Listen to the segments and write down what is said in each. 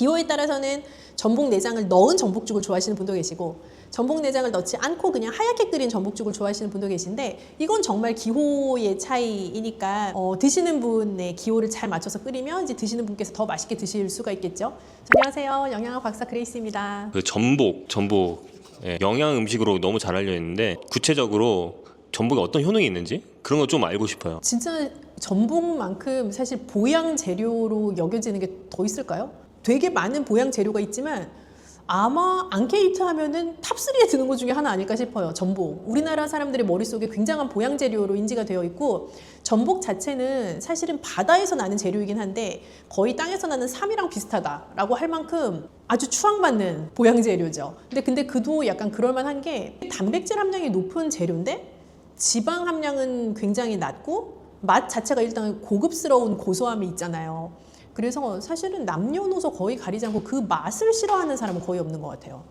기호에 따라서는 전복 내장을 넣은 전복죽을 좋아하시는 분도 계시고 전복 내장을 넣지 않고 그냥 하얗게 끓인 전복죽을 좋아하시는 분도 계신데 이건 정말 기호의 차이이니까 드시는 분의 기호를 잘 맞춰서 끓이면 이제 드시는 분께서 더 맛있게 드실 수가 있겠죠. 안녕하세요. 영양학 박사 그레이스입니다. 그 전복 영양 음식으로 너무 잘 알려 있는데 구체적으로 전복에 어떤 효능이 있는지 그런 거 좀 알고 싶어요. 진짜 전복만큼 사실 보양 재료로 여겨지는 게 더 있을까요? 되게 많은 보양 재료가 있지만 아마 앙케이트 하면은 탑3에 드는 것 중에 하나 아닐까 싶어요. 전복. 우리나라 사람들의 머릿속에 굉장한 보양 재료로 인지가 되어 있고 전복 자체는 사실은 바다에서 나는 재료이긴 한데 거의 땅에서 나는 삼이랑 비슷하다라고 할 만큼 아주 추앙받는 보양 재료죠. 근데 그도 약간 그럴만한 게 단백질 함량이 높은 재료인데 지방 함량은 굉장히 낮고 맛 자체가 일단 고급스러운 고소함이 있잖아요. 그래서 사실은 남녀노소 거의 가리지 않고 그 맛을 싫어하는 사람은 거의 없는 것 같아요.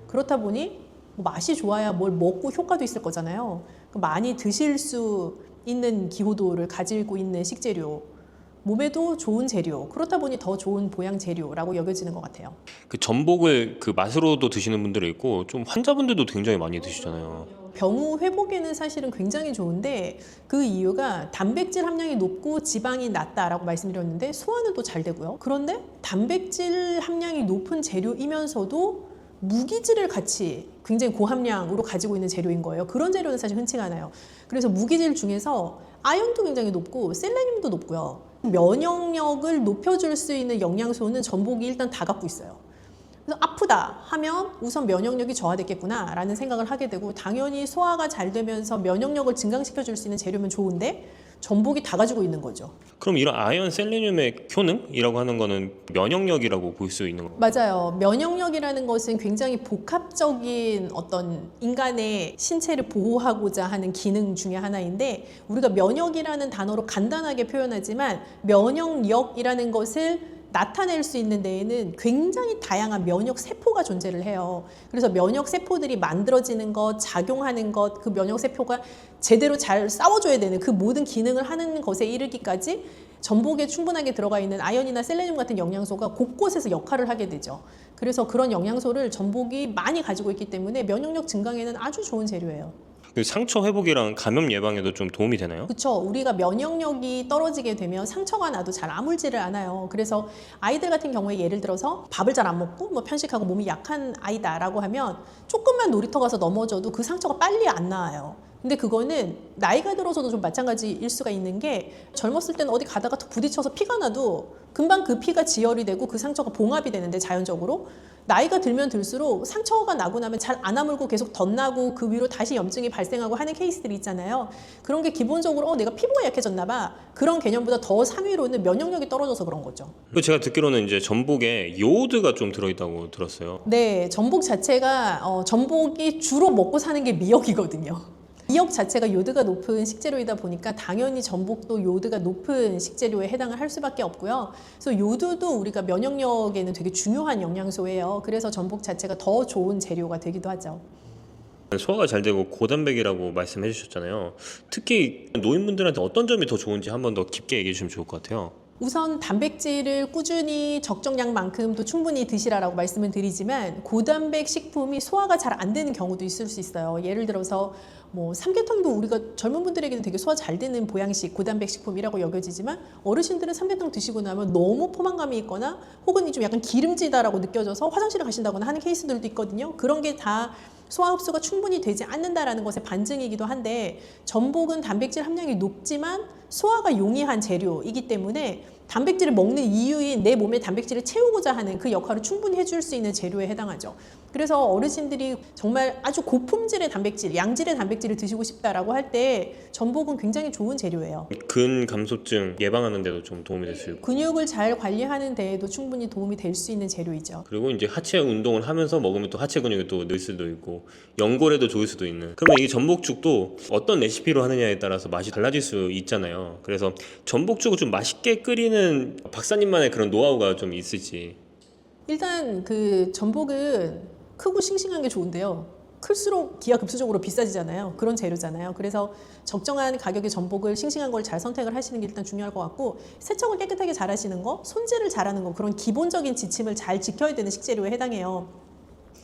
그렇다 보니 맛이 좋아야 뭘 먹고 효과도 있을 거잖아요. 많이 드실 수 있는 기호도를 가지고 있는 식재료, 몸에도 좋은 재료, 그렇다 보니 더 좋은 보양 재료라고 여겨지는 것 같아요. 그 전복을 그 맛으로도 드시는 분들이 있고 좀 환자분들도 굉장히 많이 드시잖아요. 병우 회복에는 사실은 굉장히 좋은데 그 이유가 단백질 함량이 높고 지방이 낮다라고 말씀드렸는데 소화는 또 잘 되고요. 그런데 단백질 함량이 높은 재료이면서도 무기질을 같이 굉장히 고함량으로 가지고 있는 재료인 거예요. 그런 재료는 사실 흔치가 않아요. 그래서 무기질 중에서 아연도 굉장히 높고 셀레늄도 높고요. 면역력을 높여줄 수 있는 영양소는 전복이 일단 다 갖고 있어요. 그래서 아프다 하면 우선 면역력이 저하됐겠구나 라는 생각을 하게 되고 당연히 소화가 잘 되면서 면역력을 증강시켜 줄 수 있는 재료면 좋은데 전복이 다 가지고 있는 거죠. 그럼 이런 아연, 셀레늄의 효능이라고 하는 거는 면역력이라고 볼 수 있는 건가요? 맞아요. 면역력이라는 것은 굉장히 복합적인 어떤 인간의 신체를 보호하고자 하는 기능 중에 하나인데 우리가 면역이라는 단어로 간단하게 표현하지만 면역력이라는 것을 나타낼 수 있는 데에는 굉장히 다양한 면역 세포가 존재를 해요. 그래서 면역 세포들이 만들어지는 것, 작용하는 것, 그 면역 세포가 제대로 잘 싸워줘야 되는 그 모든 기능을 하는 것에 이르기까지 전복에 충분하게 들어가 있는 아연이나 셀레늄 같은 영양소가 곳곳에서 역할을 하게 되죠. 그래서 그런 영양소를 전복이 많이 가지고 있기 때문에 면역력 증강에는 아주 좋은 재료예요. 그 상처 회복이랑 감염 예방에도 좀 도움이 되나요? 그렇죠. 우리가 면역력이 떨어지게 되면 상처가 나도 잘 아물지를 않아요. 그래서 아이들 같은 경우에 예를 들어서 밥을 잘 안 먹고 뭐 편식하고 몸이 약한 아이다라고 하면 조금만 놀이터 가서 넘어져도 그 상처가 빨리 안 나아요. 근데 그거는 나이가 들어서도 좀 마찬가지일 수가 있는 게 젊었을 때는 어디 가다가 툭 부딪혀서 피가 나도 금방 그 피가 지혈이 되고 그 상처가 봉합이 되는데 자연적으로 나이가 들면 들수록 상처가 나고 나면 잘 안 아물고 계속 덧나고 그 위로 다시 염증이 발생하고 하는 케이스들이 있잖아요. 그런 게 기본적으로 내가 피부가 약해졌나 봐. 그런 개념보다 더 상위로는 면역력이 떨어져서 그런 거죠. 그리고 제가 듣기로는 이제 전복에 요오드가 좀 들어있다고 들었어요. 네, 전복 자체가 전복이 주로 먹고 사는 게 미역이거든요. 미역 자체가 요드가 높은 식재료이다 보니까 당연히 전복도 요드가 높은 식재료에 해당을 할 수밖에 없고요. 그래서 요드도 우리가 면역력에는 되게 중요한 영양소예요. 그래서 전복 자체가 더 좋은 재료가 되기도 하죠. 소화가 잘 되고 고단백이라고 말씀해 주셨잖아요. 특히 노인분들한테 어떤 점이 더 좋은지 한 번 더 깊게 얘기해 주시면 좋을 것 같아요. 우선 단백질을 꾸준히 적정량만큼 또 충분히 드시라고 말씀을 드리지만 고단백 식품이 소화가 잘 안 되는 경우도 있을 수 있어요. 예를 들어서 뭐 삼계탕도 우리가 젊은 분들에게는 되게 소화 잘 되는 보양식 고단백 식품이라고 여겨지지만 어르신들은 삼계탕 드시고 나면 너무 포만감이 있거나 혹은 좀 약간 기름지다라고 느껴져서 화장실을 가신다거나 하는 케이스들도 있거든요. 그런 게 다 소화 흡수가 충분히 되지 않는다라는 것의 반증이기도 한데 전복은 단백질 함량이 높지만 소화가 용이한 재료이기 때문에 단백질을 먹는 이유인 내 몸에 단백질을 채우고자 하는 그 역할을 충분히 해줄 수 있는 재료에 해당하죠. 그래서 어르신들이 정말 아주 고품질의 단백질, 양질의 단백질을 드시고 싶다라고 할 때 전복은 굉장히 좋은 재료예요. 근감소증 예방하는 데도 좀 도움이 될 수 있고 근육을 잘 관리하는 데에도 충분히 도움이 될 수 있는 재료이죠. 그리고 이제 하체 운동을 하면서 먹으면 또 하체 근육이 또 늘 수도 있고 연골에도 좋을 수도 있는 그러면 이 전복죽도 어떤 레시피로 하느냐에 따라서 맛이 달라질 수 있잖아요. 그래서 전복죽을 좀 맛있게 끓이는 박사님만의 그런 노하우가 좀 있을지. 일단 그 전복은 크고 싱싱한 게 좋은데요. 클수록 기하급수적으로 비싸지잖아요. 그런 재료잖아요. 그래서 적정한 가격의 전복을 싱싱한 걸 잘 선택을 하시는 게 일단 중요할 것 같고, 세척을 깨끗하게 잘 하시는 거, 손질을 잘하는 거, 그런 기본적인 지침을 잘 지켜야 되는 식재료에 해당해요.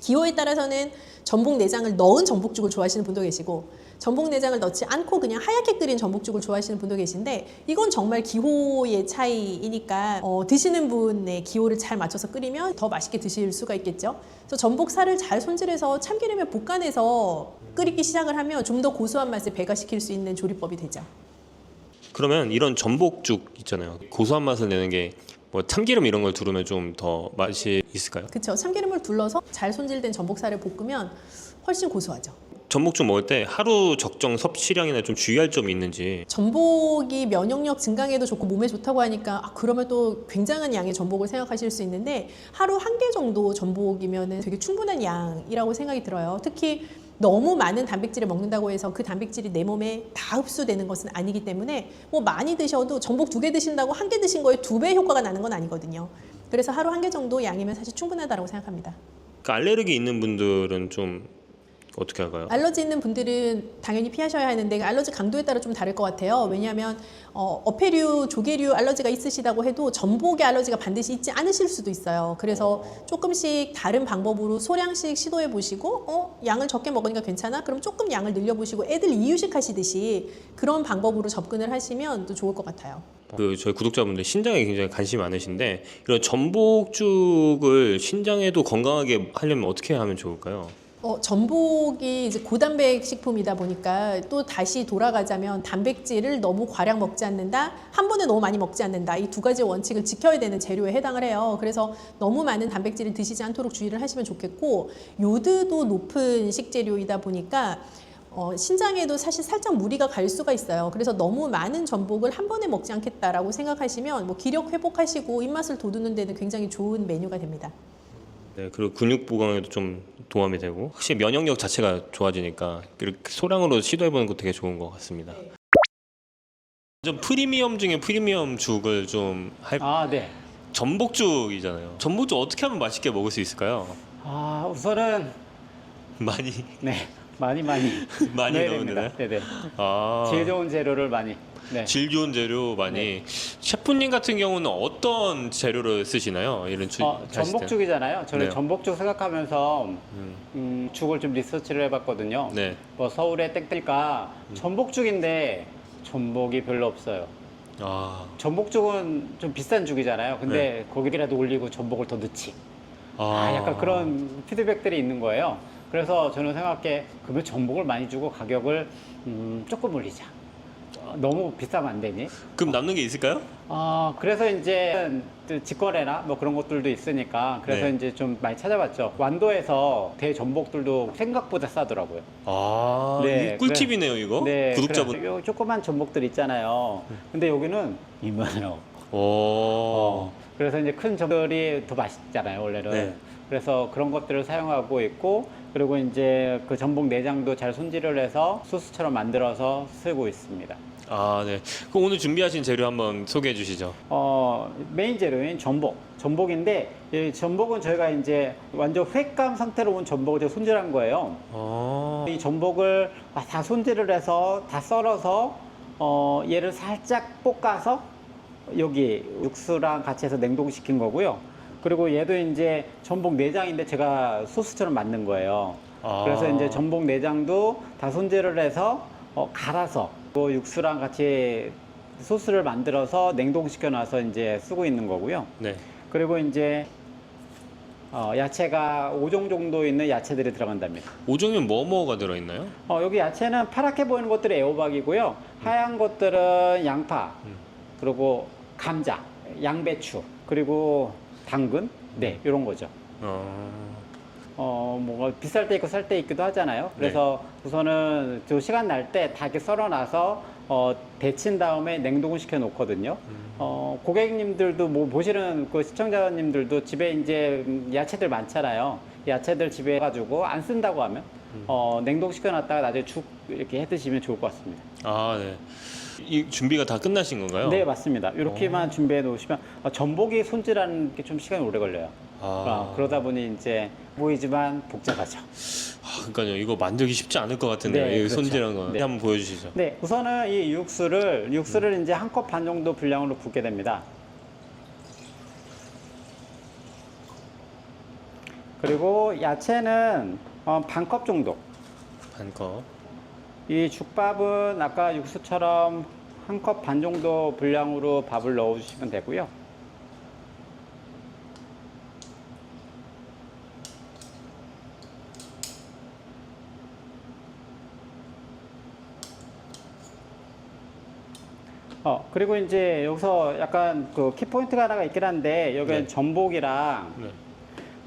기호에 따라서는 전복 내장을 넣은 전복죽을 좋아하시는 분도 계시고, 전복 내장을 넣지 않고 그냥 하얗게 끓인 전복죽을 좋아하시는 분도 계신데, 이건 정말 기호의 차이이니까 드시는 분의 기호를 잘 맞춰서 끓이면 더 맛있게 드실 수가 있겠죠. 그래서 전복살을 잘 손질해서 참기름에 볶아내서 끓이기 시작을 하면 좀 더 고소한 맛을 배가시킬 수 있는 조리법이 되죠. 그러면 이런 전복죽 있잖아요. 고소한 맛을 내는 게 뭐 참기름 이런 걸 두르면 좀 더 맛이 있을까요? 그렇죠. 참기름을 둘러서 잘 손질된 전복살을 볶으면 훨씬 고소하죠. 전복죽 먹을 때 하루 적정 섭취량이나 좀 주의할 점이 있는지. 전복이 면역력 증강에도 좋고 몸에 좋다고 하니까 그러면 또 굉장한 양의 전복을 생각하실 수 있는데, 하루 한 개 정도 전복이면 되게 충분한 양이라고 생각이 들어요. 특히 너무 많은 단백질을 먹는다고 해서 그 단백질이 내 몸에 다 흡수되는 것은 아니기 때문에, 뭐 많이 드셔도 전복 2개 드신다고 1개 드신 거에 2배 효과가 나는 건 아니거든요. 그래서 하루 1개 정도 양이면 사실 충분하다고 생각합니다. 그러니까 알레르기 있는 분들은 좀 어떻게 할까요? 알러지 있는 분들은 당연히 피하셔야 하는데, 알러지 강도에 따라 좀 다를 것 같아요. 왜냐하면 어패류, 조개류 알러지가 있으시다고 해도 전복에 알러지가 반드시 있지 않으실 수도 있어요. 그래서 조금씩 다른 방법으로 소량씩 시도해 보시고, 양을 적게 먹으니까 괜찮아? 그럼 조금 양을 늘려보시고 애들 이유식 하시듯이 그런 방법으로 접근을 하시면 또 좋을 것 같아요. 저희 구독자분들 신장에 굉장히 관심이 많으신데, 이런 전복죽을 신장에도 건강하게 하려면 어떻게 하면 좋을까요? 전복이 이제 고단백 식품이다 보니까, 또 다시 돌아가자면 단백질을 너무 과량 먹지 않는다, 한 번에 너무 많이 먹지 않는다, 이 2가지 원칙을 지켜야 되는 재료에 해당을 해요. 그래서 너무 많은 단백질을 드시지 않도록 주의를 하시면 좋겠고, 요드도 높은 식재료이다 보니까 신장에도 사실 살짝 무리가 갈 수가 있어요. 그래서 너무 많은 전복을 한 번에 먹지 않겠다라고 생각하시면 뭐 기력 회복하시고 입맛을 돋우는 데는 굉장히 좋은 메뉴가 됩니다. 네, 그리고 근육 보강에도 좀 도움이 되고, 확실히 면역력 자체가 좋아지니까 이렇게 소량으로 시도해보는 것도 되게 좋은 것 같습니다. 좀 프리미엄 중에 프리미엄 죽을 좀 네. 전복죽이잖아요. 전복죽 어떻게 하면 맛있게 먹을 수 있을까요? 우선은 많이 많이 많이 넣어야 넣으면 됩니다. 되나요? 네네. 아, 제일 좋은 재료를 많이. 네. 질 좋은 재료 많이. 셰프님 같은 경우는 어떤 재료를 쓰시나요? 이런 하실 때? 전복죽이잖아요. 저는 네. 전복죽 생각하면서 음. 죽을 좀 리서치를 해봤거든요. 네. 뭐 서울에 땡뜰까 전복죽인데 전복이 별로 없어요. 전복죽은 좀 비싼 죽이잖아요. 근데 거기라도 올리고 전복을 더 넣지. 약간 그런 피드백들이 있는 거예요. 그래서 저는 생각해, 그러면 전복을 많이 주고 가격을 조금 올리자. 너무 비싸면 안 되니? 그럼 남는 게 있을까요? 그래서 이제 직거래나 뭐 그런 것들도 있으니까, 그래서 네. 이제 좀 많이 찾아봤죠. 완도에서 대전복들도 생각보다 싸더라고요. 이 꿀팁이네요, 이거. 네, 구독자분. 그래서 요 조그만 전복들 있잖아요. 근데 여기는 2만 원. 그래서 이제 큰 전복들이 더 맛있잖아요, 원래는. 네. 그래서 그런 것들을 사용하고 있고, 그리고 이제 그 전복 내장도 잘 손질을 해서 소스처럼 만들어서 쓰고 있습니다. 네. 그럼 오늘 준비하신 재료 한번 소개해 주시죠. 메인 재료인 전복인데, 이 전복은 저희가 이제 완전 횟감 상태로 온 전복을 제가 손질한 거예요. 이 전복을 다 손질을 해서 다 썰어서 얘를 살짝 볶아서 여기 육수랑 같이 해서 냉동시킨 거고요. 그리고 얘도 이제 전복 내장인데 제가 소스처럼 만든 거예요. 그래서 이제 전복 내장도 다 손질을 해서 갈아서 그 육수랑 같이 소스를 만들어서 냉동시켜 놔서 이제 쓰고 있는 거고요. 네. 그리고 이제 야채가 5종 정도 있는 야채들이 들어간답니다. 5종이면 뭐가 들어있나요? 여기 야채는 파랗게 보이는 것들이 애호박이고요. 하얀 것들은 양파, 그리고 감자, 양배추, 그리고 당근, 이런 거죠. 뭐 비쌀 때 있고 쌀 때 있기도 하잖아요. 그래서 우선은 저 시간 날 때 다 이렇게 썰어놔서 데친 다음에 냉동을 시켜 놓거든요. 고객님들도 뭐 보시는 그 시청자님들도 집에 이제 야채들 많잖아요. 야채들 집에 가지고 안 쓴다고 하면 냉동시켜 놨다가 나중에 죽 이렇게 해 드시면 좋을 것 같습니다. 네. 이 준비가 다 끝나신 건가요? 네, 맞습니다. 이렇게만 준비해 놓으시면 전복이 손질하는 게 좀 시간이 오래 걸려요. 그러다 보니 이제 보이지만 복잡하죠. 그러니까요. 이거 만들기 쉽지 않을 것 같은데요. 네, 이 그렇죠. 손질한 거. 네. 한번 보여주시죠. 네, 우선은 이 육수를 이제 한 컵 반 정도 분량으로 붓게 됩니다. 그리고 야채는 반 컵 정도. 반 컵. 이 죽밥은 아까 육수처럼 한 컵 반 정도 분량으로 밥을 넣어주시면 되고요. 그리고 이제 여기서 약간 그 키포인트가 하나가 있긴 한데, 여기는 네. 전복이랑 네.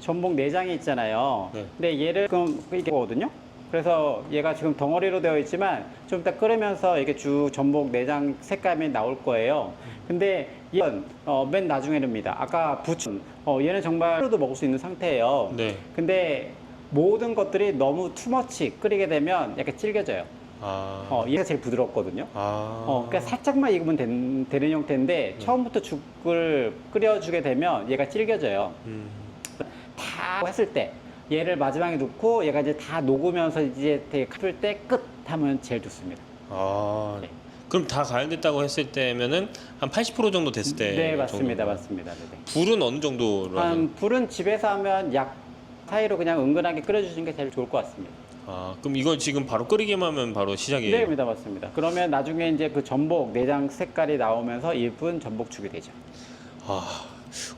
전복 내장이 있잖아요. 네. 근데 얘를 지금 이게 거거든요. 그래서 얘가 지금 덩어리로 되어 있지만 좀 이따 끓으면서 이게 쭉 전복 내장 색감이 나올 거예요. 근데 이건 맨 나중에입니다. 아까 부추 얘는 정말 하루도 먹을 수 있는 상태예요. 네. 근데 모든 것들이 너무 투머치 끓이게 되면 약간 질겨져요. 얘가 제일 부드럽거든요. 그러니까 살짝만 익으면 되는 형태인데 처음부터 죽을 끓여주게 되면 얘가 질겨져요. 다 했을 때 얘를 마지막에 넣고 얘가 이제 다 녹으면서 이제 되게 끓을 때 끝 하면 제일 좋습니다. 네. 그럼 다 가열됐다고 했을 때면은 한 80% 정도 됐을 때. 네, 맞습니다. 정도인가요? 맞습니다. 네네. 불은 어느 정도로 하나요? 불은 집에서 하면 약 사이로 그냥 은근하게 끓여주시는 게 제일 좋을 것 같습니다. 그럼 이걸 지금 바로 끓이기만 하면 바로 시작이에요? 네, 맞습니다. 그러면 나중에 이제 그 전복 내장 색깔이 나오면서 예쁜 전복죽이 되죠.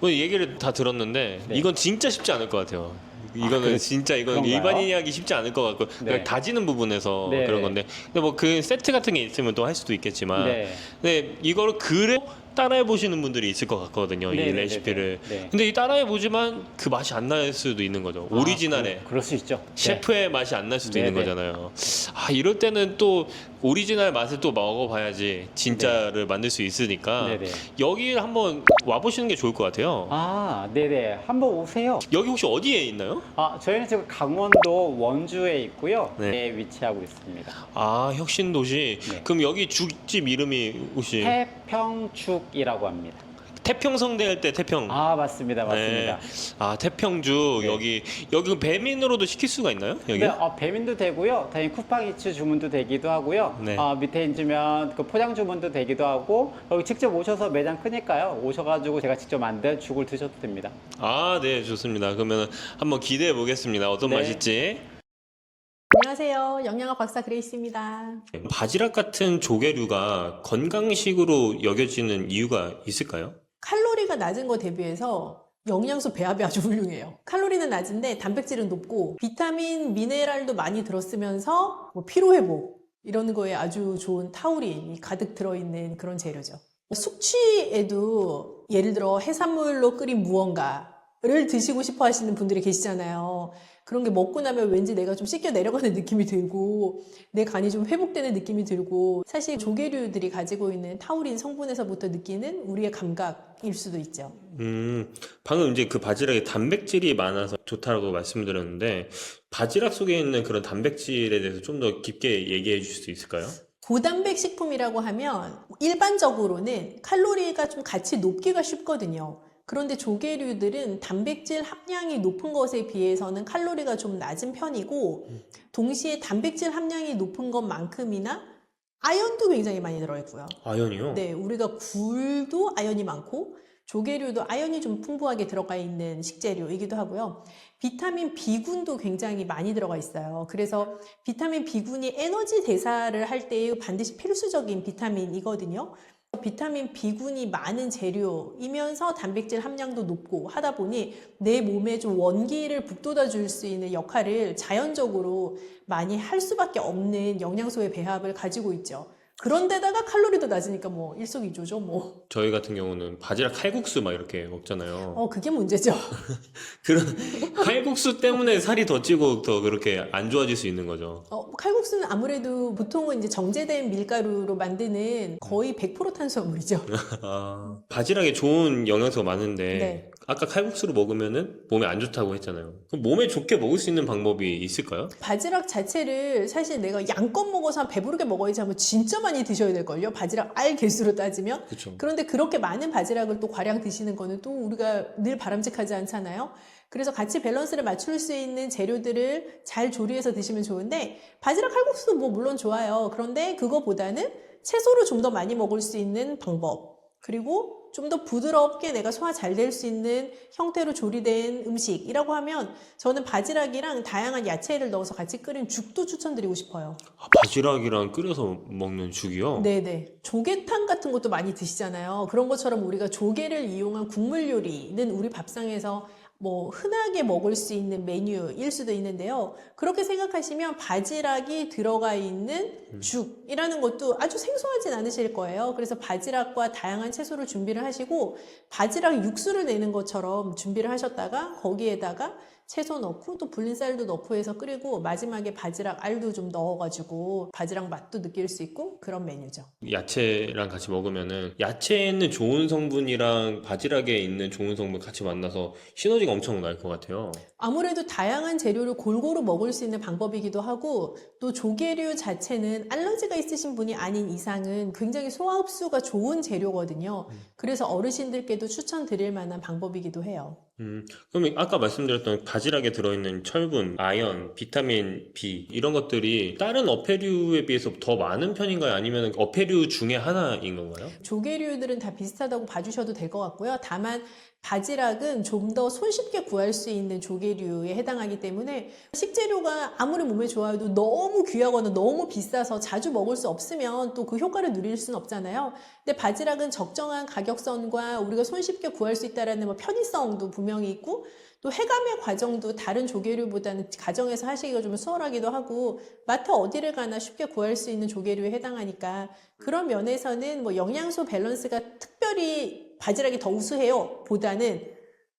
오늘 얘기를 다 들었는데 네. 이건 진짜 쉽지 않을 것 같아요. 이거는 진짜 이건 그런가요? 일반인이 하기 쉽지 않을 것 같고 네. 그냥 다지는 부분에서 네. 그런 건데 근데 뭐 그 세트 같은 게 있으면 또 할 수도 있겠지만 네. 근데 이거를 그래 따라해 보시는 분들이 있을 것 같거든요. 이 네, 네, 레시피를. 네, 네. 근데 이 따라해 보지만 그 맛이 안 날 수도 있는 거죠. 오리지널의 그럴 수 있죠. 셰프의 맛이 안 날 수도 네, 있는 네. 거잖아요. 이럴 때는 또 오리지널 맛을 또 먹어봐야지 진짜를 만들 수 있으니까 네, 네. 여기 한번 와보시는 게 좋을 것 같아요. 네네. 한번 오세요. 여기 혹시 어디에 있나요? 저희는 지금 강원도 원주에 있고요. 네. 네, 위치하고 있습니다. 혁신도시. 네. 그럼 여기 죽집 이름이 혹시 태평죽이라고 합니다. 태평성대 할 때 태평. 맞습니다. 네. 태평죽. 네. 여기 배민으로도 시킬 수가 있나요? 여기? 네, 배민도 되고요. 당연히 쿠팡이츠 주문도 되기도 하고요. 네. 밑에 있으면 그 포장 주문도 되기도 하고 여기 직접 오셔서 매장 크니까요. 오셔가지고 제가 직접 만든 죽을 드셔도 됩니다. 네, 좋습니다. 그러면 한번 기대해 보겠습니다. 어떤 네. 맛일지. 안녕하세요. 영양학 박사 그레이스입니다. 바지락 같은 조개류가 건강식으로 여겨지는 이유가 있을까요? 칼로리가 낮은 거 대비해서 영양소 배합이 아주 훌륭해요. 칼로리는 낮은데 단백질은 높고 비타민, 미네랄도 많이 들었으면서 뭐 피로회복 이런 거에 아주 좋은 타우린이 가득 들어있는 그런 재료죠. 숙취에도 예를 들어 해산물로 끓인 무언가를 드시고 싶어 하시는 분들이 계시잖아요. 그런 게 먹고 나면 왠지 내가 좀 씻겨 내려가는 느낌이 들고 내 간이 좀 회복되는 느낌이 들고 사실 조개류들이 가지고 있는 타우린 성분에서부터 느끼는 우리의 감각일 수도 있죠. 방금 이제 그 바지락에 단백질이 많아서 좋다라고 말씀드렸는데 바지락 속에 있는 그런 단백질에 대해서 좀 더 깊게 얘기해 주실 수 있을까요? 고단백 식품이라고 하면 일반적으로는 칼로리가 좀 같이 높기가 쉽거든요. 그런데 조개류들은 단백질 함량이 높은 것에 비해서는 칼로리가 좀 낮은 편이고 동시에 단백질 함량이 높은 것만큼이나 아연도 굉장히 많이 들어있고요. 아연이요? 네, 우리가 굴도 아연이 많고 조개류도 아연이 좀 풍부하게 들어가 있는 식재료이기도 하고요. 비타민 B군도 굉장히 많이 들어가 있어요. 그래서 비타민 B군이 에너지 대사를 할 때 반드시 필수적인 비타민이거든요. 비타민 B군이 많은 재료이면서 단백질 함량도 높고 하다 보니 내 몸에 좀 원기를 북돋아 줄 수 있는 역할을 자연적으로 많이 할 수밖에 없는 영양소의 배합을 가지고 있죠. 그런데다가 칼로리도 낮으니까 뭐 일석이조죠 뭐. 저희 같은 경우는 바지락 칼국수 막 이렇게 먹잖아요. 그게 문제죠. 그런 칼국수 때문에 살이 더 찌고 더 그렇게 안 좋아질 수 있는 거죠. 칼국수는 아무래도 보통은 이제 정제된 밀가루로 만드는 거의 100% 탄수화물이죠. 바지락에 좋은 영양소가 많은데 네. 아까 칼국수로 먹으면은 몸에 안 좋다고 했잖아요. 그럼 몸에 좋게 먹을 수 있는 방법이 있을까요? 바지락 자체를 사실 내가 양껏 먹어서 배부르게 먹어야지 하면 진짜 많이 드셔야 될걸요. 바지락 알 개수로 따지면. 그렇죠. 그런데 그렇게 많은 바지락을 또 과량 드시는 거는 또 우리가 늘 바람직하지 않잖아요. 그래서 같이 밸런스를 맞출 수 있는 재료들을 잘 조리해서 드시면 좋은데 바지락 칼국수도 뭐 물론 좋아요. 그런데 그거보다는 채소를 좀 더 많이 먹을 수 있는 방법, 그리고 좀 더 부드럽게 내가 소화 잘 될 수 있는 형태로 조리된 음식이라고 하면 저는 바지락이랑 다양한 야채를 넣어서 같이 끓인 죽도 추천드리고 싶어요. 아, 바지락이랑 끓여서 먹는 죽이요? 네네. 조개탕 같은 것도 많이 드시잖아요. 그런 것처럼 우리가 조개를 이용한 국물 요리는 우리 밥상에서 뭐 흔하게 먹을 수 있는 메뉴일 수도 있는데요. 그렇게 생각하시면 바지락이 들어가 있는 죽이라는 것도 아주 생소하진 않으실 거예요. 그래서 바지락과 다양한 채소를 준비를 하시고 바지락 육수를 내는 것처럼 준비를 하셨다가 거기에다가 채소 넣고 또 불린 쌀도 넣고 해서 끓이고 마지막에 바지락 알도 좀 넣어가지고 바지락 맛도 느낄 수 있고 그런 메뉴죠. 야채랑 같이 먹으면은 야채에 있는 좋은 성분이랑 바지락에 있는 좋은 성분 같이 만나서 시너지가 엄청 날 것 같아요. 아무래도 다양한 재료를 골고루 먹을 수 있는 방법이기도 하고 또 조개류 자체는 알러지가 있으신 분이 아닌 이상은 굉장히 소화 흡수가 좋은 재료거든요. 그래서 어르신들께도 추천드릴 만한 방법이기도 해요. 그럼 아까 말씀드렸던 바지락에 들어있는 철분, 아연, 비타민 B 이런 것들이 다른 어패류에 비해서 더 많은 편인가요? 아니면 어패류 중에 하나인 건가요? 조개류들은 다 비슷하다고 봐주셔도 될 것 같고요. 다만 바지락은 좀 더 손쉽게 구할 수 있는 조개류에 해당하기 때문에 식재료가 아무리 몸에 좋아도 너무 귀하거나 너무 비싸서 자주 먹을 수 없으면 또 그 효과를 누릴 수는 없잖아요. 근데 바지락은 적정한 가격선과 우리가 손쉽게 구할 수 있다는 뭐 편의성도 분명히 있고 또 해감의 과정도 다른 조개류보다는 가정에서 하시기가 좀 수월하기도 하고 마트 어디를 가나 쉽게 구할 수 있는 조개류에 해당하니까 그런 면에서는 뭐 영양소 밸런스가 특별히 바지락이 더 우수해요 보다는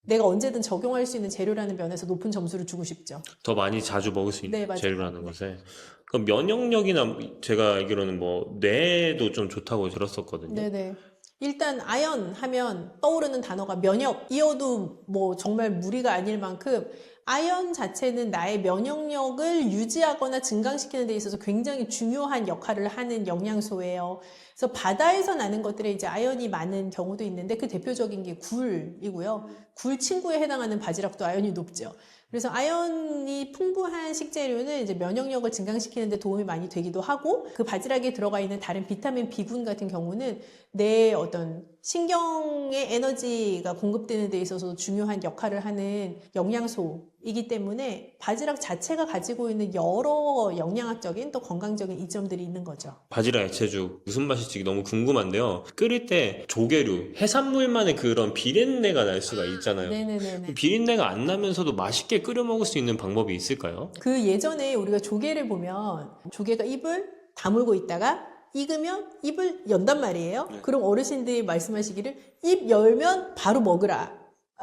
내가 언제든 적용할 수 있는 재료라는 면에서 높은 점수를 주고 싶죠. 더 많이 자주 먹을 수 있는 네, 맞아요. 재료라는 것에. 그럼 면역력이나 제가 알기로는 뭐 뇌에도 좀 좋다고 들었었거든요. 네네. 일단 아연 하면 떠오르는 단어가 면역이어도 뭐 정말 무리가 아닐 만큼 아연 자체는 나의 면역력을 유지하거나 증강시키는 데 있어서 굉장히 중요한 역할을 하는 영양소예요. 그래서 바다에서 나는 것들에 이제 아연이 많은 경우도 있는데 그 대표적인 게 굴이고요. 굴 친구에 해당하는 바지락도 아연이 높죠. 그래서 아연이 풍부한 식재료는 이제 면역력을 증강시키는 데 도움이 많이 되기도 하고 그 바지락에 들어가 있는 다른 비타민 B군 같은 경우는 내 어떤 신경의 에너지가 공급되는 데 있어서 중요한 역할을 하는 영양소이기 때문에 바지락 자체가 가지고 있는 여러 영양학적인 또 건강적인 이점들이 있는 거죠. 바지락 야채죽 무슨 맛일지 너무 궁금한데요. 끓일 때 조개류, 해산물만의 그런 비린내가 날 수가 있잖아요. 네네네네. 비린내가 안 나면서도 맛있게 끓여 먹을 수 있는 방법이 있을까요? 그 예전에 우리가 조개를 보면 조개가 입을 다물고 있다가 익으면 입을 연단 말이에요. 그럼 어르신들이 말씀하시기를 입 열면 바로 먹으라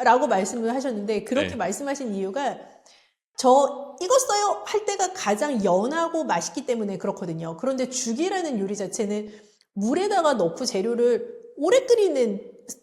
라고 말씀을 하셨는데 그렇게 네. 말씀하신 이유가 저 익었어요 할 때가 가장 연하고 맛있기 때문에 그렇거든요. 그런데 죽이라는 요리 자체는 물에다가 넣고 재료를 오래 끓이는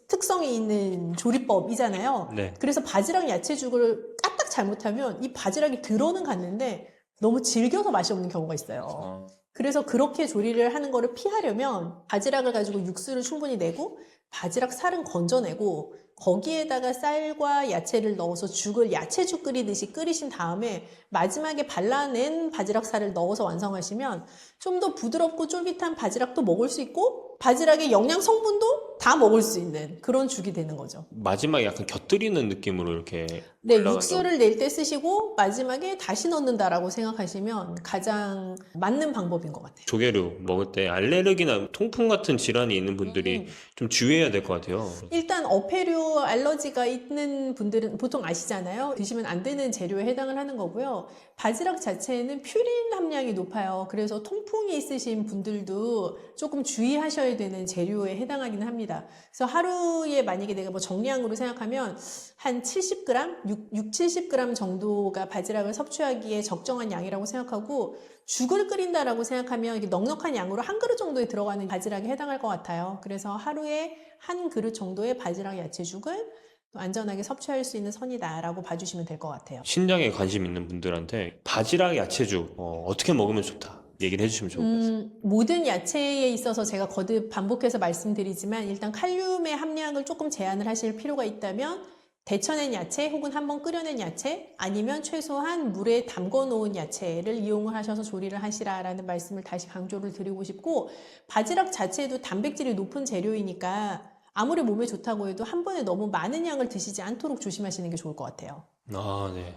특성이 있는 조리법이잖아요. 네. 그래서 바지락 야채죽을 까딱 잘못하면 이 바지락이 들어는 갔는데 너무 질겨서 맛이 없는 경우가 있어요. 그래서 그렇게 조리를 하는 거를 피하려면 바지락을 가지고 육수를 충분히 내고 바지락 살은 건져내고 거기에다가 쌀과 야채를 넣어서 죽을 야채죽 끓이듯이 끓이신 다음에 마지막에 발라낸 바지락 살을 넣어서 완성하시면 좀 더 부드럽고 쫄깃한 바지락도 먹을 수 있고 바지락의 영양 성분도 다 먹을 수 있는 그런 죽이 되는 거죠. 마지막에 약간 곁들이는 느낌으로 이렇게 네, 올라간다고. 육수를 낼 때 쓰시고 마지막에 다시 넣는다라고 생각하시면 가장 맞는 방법인 것 같아요. 조개류 먹을 때 알레르기나 통풍 같은 질환이 있는 분들이 좀 주의해야 될 것 같아요. 일단 어패류 알러지가 있는 분들은 보통 아시잖아요. 드시면 안 되는 재료에 해당을 하는 거고요. 바지락 자체에는 퓨린 함량이 높아요. 그래서 통풍이 있으신 분들도 조금 주의하셔야 되는 재료에 해당하기는 합니다. 그래서 하루에 만약에 내가 뭐 정량으로 생각하면 한 70g, 70g 정도가 바지락을 섭취하기에 적정한 양이라고 생각하고 죽을 끓인다라고 생각하면 이렇게 넉넉한 양으로 한 그릇 정도에 들어가는 바지락에 해당할 것 같아요. 그래서 하루에 한 그릇 정도의 바지락 야채죽을 또 안전하게 섭취할 수 있는 선이다라고 봐주시면 될 것 같아요. 신장에 관심 있는 분들한테 바지락 야채죽 어떻게 먹으면 좋다 얘기를 해주시면 좋을 것 같아요. 모든 야채에 있어서 제가 거듭 반복해서 말씀드리지만 일단 칼륨의 함량을 조금 제한을 하실 필요가 있다면 데쳐낸 야채 혹은 한번 끓여낸 야채 아니면 최소한 물에 담궈 놓은 야채를 이용을 하셔서 조리를 하시라라는 말씀을 다시 강조를 드리고 싶고, 바지락 자체도 단백질이 높은 재료이니까 아무리 몸에 좋다고 해도 한 번에 너무 많은 양을 드시지 않도록 조심하시는 게 좋을 것 같아요. 아, 네.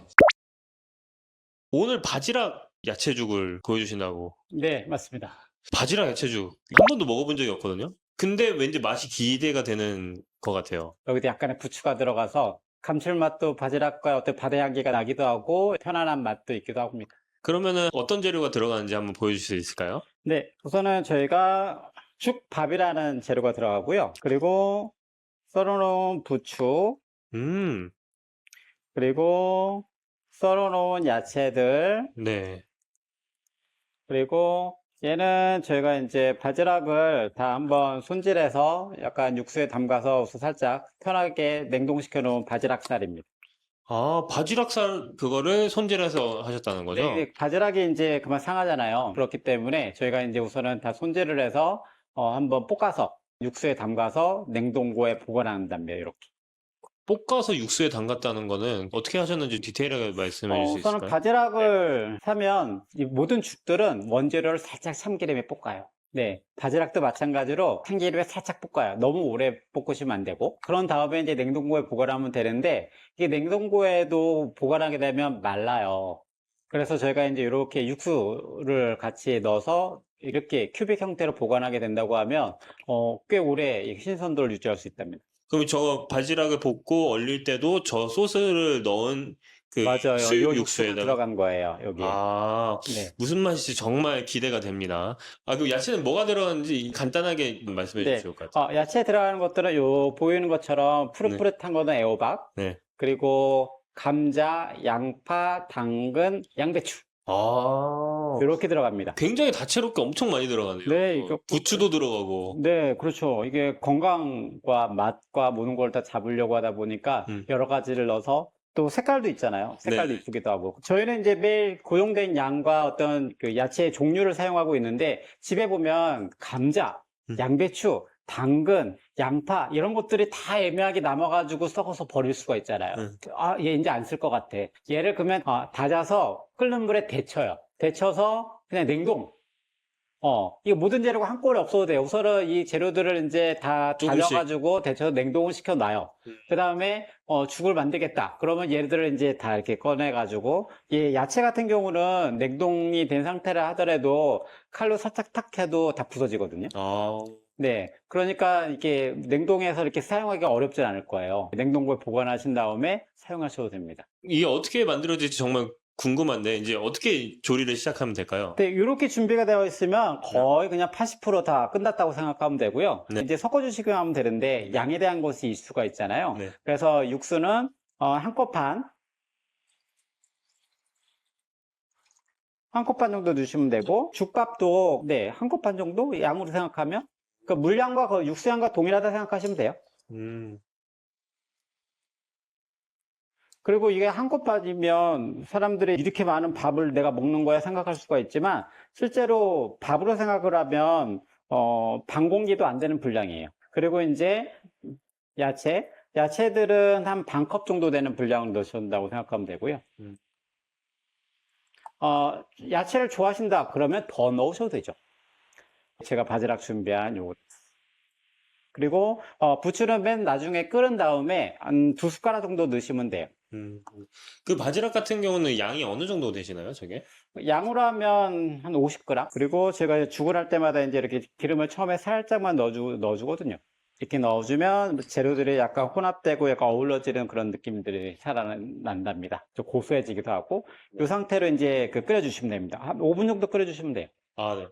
오늘 바지락 야채죽을 보여주신다고. 네, 맞습니다. 바지락 야채죽 한 번도 먹어본 적이 없거든요. 근데 왠지 맛이 기대가 되는 것 같아요. 여기도 약간의 부추가 들어가서 감칠맛도 바지락과 어떤 바다 향기가 나기도 하고 편안한 맛도 있기도 합니다. 그러면은 어떤 재료가 들어가는지 한번 보여줄 수 있을까요? 네, 우선은 저희가 죽밥이라는 재료가 들어가고요. 그리고 썰어놓은 부추, 음, 그리고 썰어놓은 야채들, 네. 그리고 얘는 저희가 이제 바지락을 다 한번 손질해서 약간 육수에 담가서 살짝 편하게 냉동시켜 놓은 바지락살입니다. 아, 바지락살 그거를 손질해서 하셨다는 거죠? 네, 바지락이 이제 그만 상하잖아요. 그렇기 때문에 저희가 이제 우선은 다 손질을 해서 한번 볶아서 육수에 담가서 냉동고에 보관한답니다. 이렇게. 볶아서 육수에 담갔다는 거는 어떻게 하셨는지 디테일하게 말씀해 줄 수 우선은 있을까요? 바지락을 사면 이 모든 죽들은 원재료를 살짝 참기름에 볶아요. 네, 바지락도 마찬가지로 참기름에 살짝 볶아요. 너무 오래 볶으시면 안 되고. 그런 다음에 이제 냉동고에 보관하면 되는데 이게 냉동고에도 보관하게 되면 말라요. 그래서 저희가 이제 이렇게 육수를 같이 넣어서 이렇게 큐빅 형태로 보관하게 된다고 하면 꽤 오래 신선도를 유지할 수 있답니다. 그럼 저 바지락을 볶고 얼릴 때도 저 소스를 넣은 그 맞아요. 수육 요 육수가 육수에다가 들어간 거예요, 여기에. 아, 네. 무슨 맛일지 정말 기대가 됩니다. 아, 그 야채는 뭐가 들어가는지 간단하게 말씀해 네. 주실 것 같아요. 야채 들어가는 것들은 요 보이는 것처럼 푸릇푸릇한 거는 애호박, 네. 그리고 감자, 양파, 당근, 양배추 아, 이렇게 들어갑니다. 굉장히 다채롭게 엄청 많이 들어가네요. 네, 이거 부추도 들어가고. 네, 그렇죠. 이게 건강과 맛과 모든 걸 다 잡으려고 하다 보니까 여러 가지를 넣어서 또 색깔도 있잖아요. 색깔도 네. 이쁘기도 하고. 저희는 이제 매일 고용된 양과 어떤 그 야채의 종류를 사용하고 있는데 집에 보면 감자, 양배추, 당근, 양파 이런 것들이 다 애매하게 남아가지고 썩어서 버릴 수가 있잖아요. 아, 얘 이제 안 쓸 것 같아. 얘를 그러면 다져서 끓는 물에 데쳐요. 데쳐서 그냥 냉동. 이거 모든 재료가 한꺼번에 없어도 돼요. 우선은 이 재료들을 이제 다 조금씩. 다져가지고 데쳐서 냉동을 시켜놔요. 그 다음에, 죽을 만들겠다. 그러면 얘들을 이제 다 이렇게 꺼내가지고, 이 야채 같은 경우는 냉동이 된 상태라 하더라도 칼로 살짝 탁 해도 다 부서지거든요. 아, 네. 그러니까 이게 냉동해서 이렇게 사용하기가 어렵진 않을 거예요. 냉동고에 보관하신 다음에 사용하셔도 됩니다. 이게 어떻게 만들어질지 정말 궁금한데 이제 어떻게 조리를 시작하면 될까요? 네, 이렇게 준비가 되어 있으면 거의 그냥 80%다 끝났다고 생각하면 되고요. 네. 이제 섞어주시기만 하면 되는데 양에 대한 것이 이슈가 있잖아요. 네. 그래서 육수는 한 컵 반 정도 넣으시면 되고 죽밥도 네, 한 컵 반 정도 양으로 생각하면 그 물량과 그 육수량과 동일하다 생각하시면 돼요. 그리고 이게 한 컵 반이면 사람들이 이렇게 많은 밥을 내가 먹는 거야 생각할 수가 있지만 실제로 밥으로 생각을 하면 반 공기도 안 되는 분량이에요. 그리고 이제 야채들은 한 반 컵 정도 되는 분량을 넣으신다고 생각하면 되고요. 야채를 좋아하신다 그러면 더 넣으셔도 되죠. 제가 바지락 준비한 요거. 그리고 부추는 맨 나중에 끓은 다음에 한 2숟가락 정도 넣으시면 돼요. 그 바지락 같은 경우는 양이 어느 정도 되시나요, 저게? 양으로 하면 한 50g. 그리고 제가 죽을 할 때마다 이제 이렇게 기름을 처음에 살짝만 넣어주거든요. 이렇게 넣어주면 재료들이 약간 혼합되고 약간 어우러지는 그런 느낌들이 살아난답니다. 좀 고소해지기도 하고. 이 상태로 이제 끓여주시면 됩니다. 한 5분 정도 끓여주시면 돼요. 아, 네.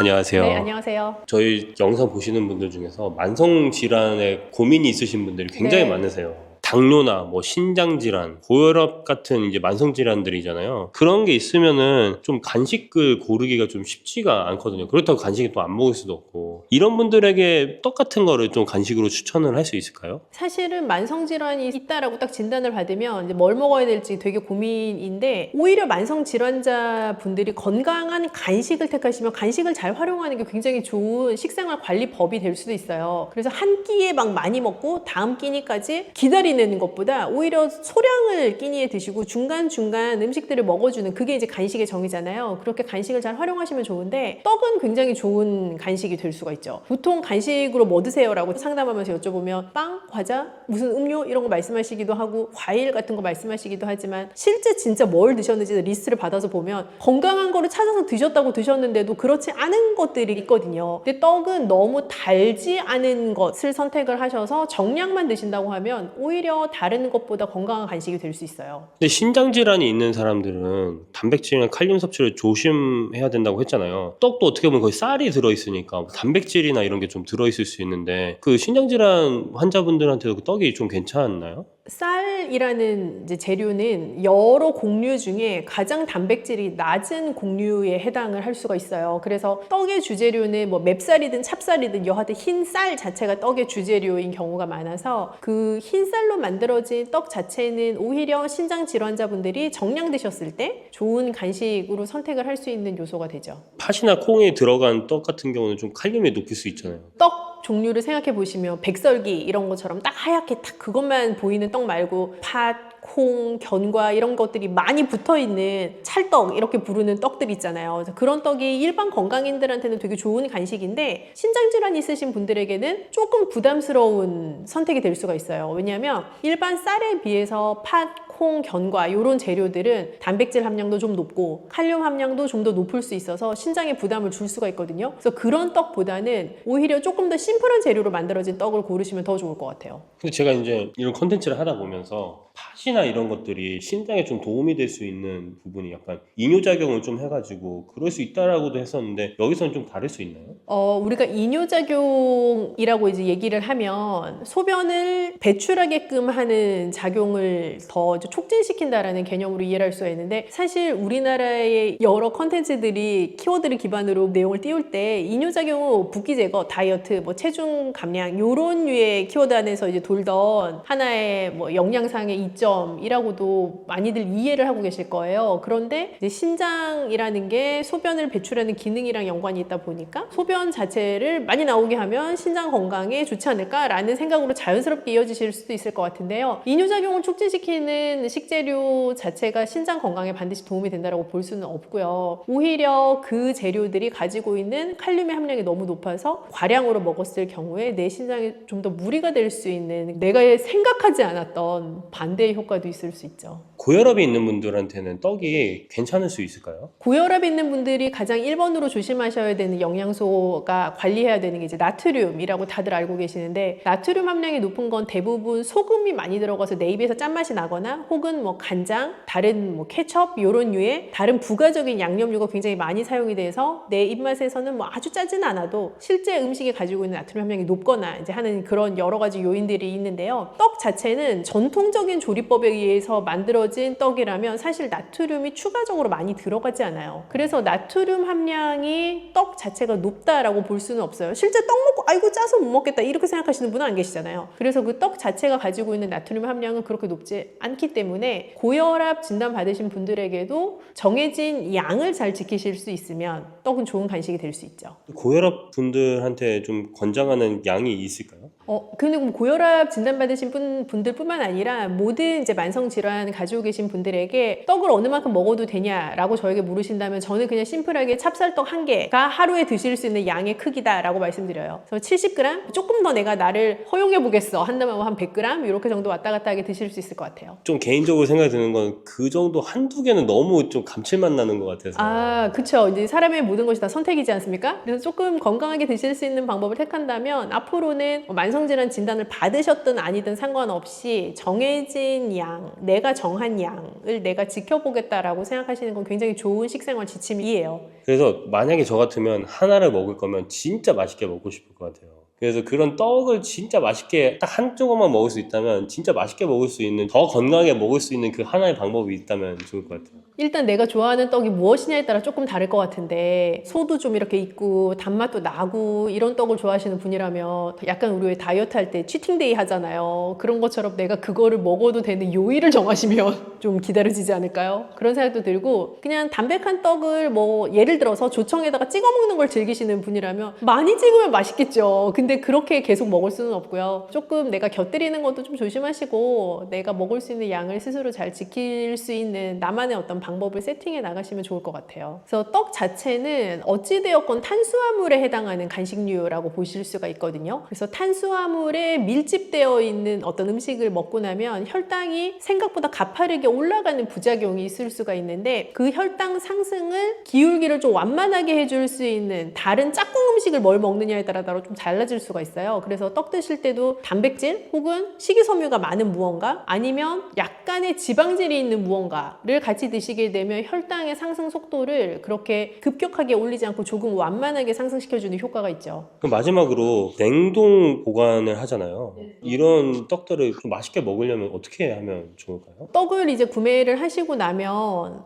안녕하세요. 네, 안녕하세요. 저희 영상 보시는 분들 중에서 만성 질환에 고민이 있으신 분들이 굉장히 네. 많으세요. 당뇨나 뭐 신장 질환, 고혈압 같은 이제 만성 질환들이잖아요. 그런 게 있으면은 좀 간식을 고르기가 좀 쉽지가 않거든요. 그렇다고 간식을 또 안 먹을 수도 없고. 이런 분들에게 떡 같은 거를 좀 간식으로 추천을 할 수 있을까요? 사실은 만성 질환이 있다라고 딱 진단을 받으면 이제 뭘 먹어야 될지 되게 고민인데, 오히려 만성 질환자 분들이 건강한 간식을 택하시면 간식을 잘 활용하는 게 굉장히 좋은 식생활 관리법이 될 수도 있어요. 그래서 한 끼에 막 많이 먹고 다음 끼니까지 기다리는 것보다 오히려 소량을 끼니에 드시고 중간중간 음식들을 먹어주는, 그게 이제 간식의 정의잖아요. 그렇게 간식을 잘 활용하시면 좋은데, 떡은 굉장히 좋은 간식이 될 수가 있죠. 보통 간식으로 뭐 드세요? 라고 상담하면서 여쭤보면 빵, 과자, 무슨 음료 이런 거 말씀하시기도 하고 과일 같은 거 말씀하시기도 하지만, 실제 진짜 뭘 드셨는지 리스트를 받아서 보면 건강한 거를 찾아서 드셨다고 드셨는데도 그렇지 않은 것들이 있거든요. 근데 떡은 너무 달지 않은 것을 선택을 하셔서 정량만 드신다고 하면 오히려 다른 것보다 건강한 간식이 될 수 있어요. 근데 신장 질환이 있는 사람들은 단백질이나 칼륨 섭취를 조심해야 된다고 했잖아요. 떡도 어떻게 보면 거의 쌀이 들어있으니까 단백질이나 이런 게 좀 들어있을 수 있는데, 그 신장 질환 환자분들한테도 그 떡이 좀 괜찮나요? 쌀이라는 이제 재료는 여러 곡류 중에 가장 단백질이 낮은 곡류에 해당을 할 수가 있어요. 그래서 떡의 주재료는 뭐 맵쌀이든 찹쌀이든 여하튼 흰 쌀 자체가 떡의 주재료인 경우가 많아서, 그 흰 쌀로 만들어진 떡 자체는 오히려 신장 질환자분들이 정량 드셨을 때 좋은 간식으로 선택을 할 수 있는 요소가 되죠. 팥이나 콩에 들어간 떡 같은 경우는 좀 칼륨이 높을 수 있잖아요. 떡 종류를 생각해 보시면 백설기 이런 것처럼 딱 하얗게 딱 그것만 보이는 떡 말고 팥, 콩, 견과 이런 것들이 많이 붙어있는 찰떡 이렇게 부르는 떡들 있잖아요. 그래서 그런 떡이 일반 건강인들한테는 되게 좋은 간식인데, 신장질환이 있으신 분들에게는 조금 부담스러운 선택이 될 수가 있어요. 왜냐하면 일반 쌀에 비해서 팥, 콩, 견과 이런 재료들은 단백질 함량도 좀 높고 칼륨 함량도 좀 더 높을 수 있어서 신장에 부담을 줄 수가 있거든요. 그래서 그런 떡보다는 오히려 조금 더 심플한 재료로 만들어진 떡을 고르시면 더 좋을 것 같아요. 근데 제가 이제 이런 컨텐츠를 하다 보면서 팥이나 이런 것들이 신장에 좀 도움이 될 수 있는 부분이 약간 이뇨작용을 좀 해가지고 그럴 수 있다라고도 했었는데, 여기서는 좀 다를 수 있나요? 우리가 이뇨작용이라고 이제 얘기를 하면 소변을 배출하게끔 하는 작용을 더 촉진시킨다라는 개념으로 이해를 할 수가 있는데, 사실 우리나라의 여러 컨텐츠들이 키워드를 기반으로 내용을 띄울 때 이뇨작용은 붓기 제거, 다이어트, 뭐 체중 감량 요런 류의 키워드 안에서 이제 돌던 하나의 뭐 영양상의 이점이라고도 많이들 이해를 하고 계실 거예요. 그런데 이제 신장이라는 게 소변을 배출하는 기능이랑 연관이 있다 보니까 소변 자체를 많이 나오게 하면 신장 건강에 좋지 않을까라는 생각으로 자연스럽게 이어지실 수도 있을 것 같은데요. 이뇨작용을 촉진시키는 식재료 자체가 신장 건강에 반드시 도움이 된다고 볼 수는 없고요. 오히려 그 재료들이 가지고 있는 칼륨의 함량이 너무 높아서 과량으로 먹었을 경우에 내 신장에 좀 더 무리가 될 수 있는, 내가 생각하지 않았던 반대의 효과도 있을 수 있죠. 고혈압이 있는 분들한테는 떡이 괜찮을 수 있을까요? 고혈압 있는 분들이 가장 1번으로 조심하셔야 되는 영양소가, 관리해야 되는 게 이제 나트륨이라고 다들 알고 계시는데, 나트륨 함량이 높은 건 대부분 소금이 많이 들어가서 내 입에서 짠맛이 나거나 혹은 뭐 간장, 다른 뭐 케첩 이런 류의 다른 부가적인 양념류가 굉장히 많이 사용이 돼서 내 입맛에서는 뭐 아주 짜진 않아도 실제 음식이 가지고 있는 나트륨 함량이 높거나 이제 하는 그런 여러 가지 요인들이 있는데요. 떡 자체는 전통적인 조리법에 의해서 만들어진 떡이라면 사실 나트륨이 추가적으로 많이 들어가지 않아요. 그래서 나트륨 함량이 떡 자체가 높다라고 볼 수는 없어요. 실제 떡 먹고 아이고 짜서 못 먹겠다 이렇게 생각하시는 분은 안 계시잖아요. 그래서 그 떡 자체가 가지고 있는 나트륨 함량은 그렇게 높지 않기 때문에 고혈압 진단 받으신 분들에게도 정해진 양을 잘 지키실 수 있으면 떡은 좋은 간식이 될 수 있죠. 고혈압 분들한테 좀 권장하는 양이 있을까요? 근데 고혈압 진단받으신 분들뿐만 아니라 모든 이제 만성 질환 가지고 계신 분들에게 떡을 어느 만큼 먹어도 되냐라고 저에게 물으신다면 저는 그냥 심플하게 찹쌀떡 1개가 하루에 드실 수 있는 양의 크기다라고 말씀드려요. 그래서 70g? 조금 더 내가 나를 허용해 보겠어 한다면 한 100g? 이렇게 정도 왔다 갔다 하게 드실 수 있을 것 같아요. 좀 개인적으로 생각이 드는 건 그 정도 한두 개는 너무 좀 감칠맛 나는 것 같아서. 그쵸. 이제 사람의 모든 것이 다 선택이지 않습니까? 그래서 조금 건강하게 드실 수 있는 방법을 택한다면 앞으로는 만성질환 진단을 받으셨든 아니든 상관없이 정해진 양, 내가 정한 양을 내가 지켜보겠다라고 생각하시는 건 굉장히 좋은 식생활 지침이에요. 그래서 만약에 저 같으면 하나를 먹을 거면 진짜 맛있게 먹고 싶을 것 같아요. 그래서 그런 떡을 진짜 맛있게 딱 한 조각만 먹을 수 있다면 진짜 맛있게 먹을 수 있는, 더 건강하게 먹을 수 있는 그 하나의 방법이 있다면 좋을 것 같아요. 일단 내가 좋아하는 떡이 무엇이냐에 따라 조금 다를 것 같은데 소도 좀 이렇게 있고 단맛도 나고 이런 떡을 좋아하시는 분이라면 약간 우리 왜 다이어트 할 때 치팅데이 하잖아요. 그런 것처럼 내가 그거를 먹어도 되는 요일을 정하시면 좀 기다려지지 않을까요? 그런 생각도 들고 그냥 담백한 떡을 뭐 예를 들어서 조청에다가 찍어 먹는 걸 즐기시는 분이라면 많이 찍으면 맛있겠죠. 근데 그렇게 계속 먹을 수는 없고요. 조금 내가 곁들이는 것도 좀 조심하시고 내가 먹을 수 있는 양을 스스로 잘 지킬 수 있는 나만의 어떤 방법을 세팅해 나가시면 좋을 것 같아요. 그래서 떡 자체는 어찌되었건 탄수화물에 해당하는 간식류라고 보실 수가 있거든요. 그래서 탄수화물에 밀집되어 있는 어떤 음식을 먹고 나면 혈당이 생각보다 가파르게 올라가는 부작용이 있을 수가 있는데 그 혈당 상승을 기울기를 좀 완만하게 해줄 수 있는 다른 짝꿍 음식을 뭘 먹느냐에 따라 좀 달라질 수가 있어요. 그래서 떡 드실 때도 단백질 혹은 식이섬유가 많은 무언가 아니면 약간의 지방질이 있는 무언가를 같이 드시게 되면 혈당의 상승 속도를 그렇게 급격하게 올리지 않고 조금 완만하게 상승시켜주는 효과가 있죠. 그럼 마지막으로 냉동 보관을 하잖아요. 이런 떡들을 좀 맛있게 먹으려면 어떻게 하면 좋을까요? 떡을 이제 구매를 하시고 나면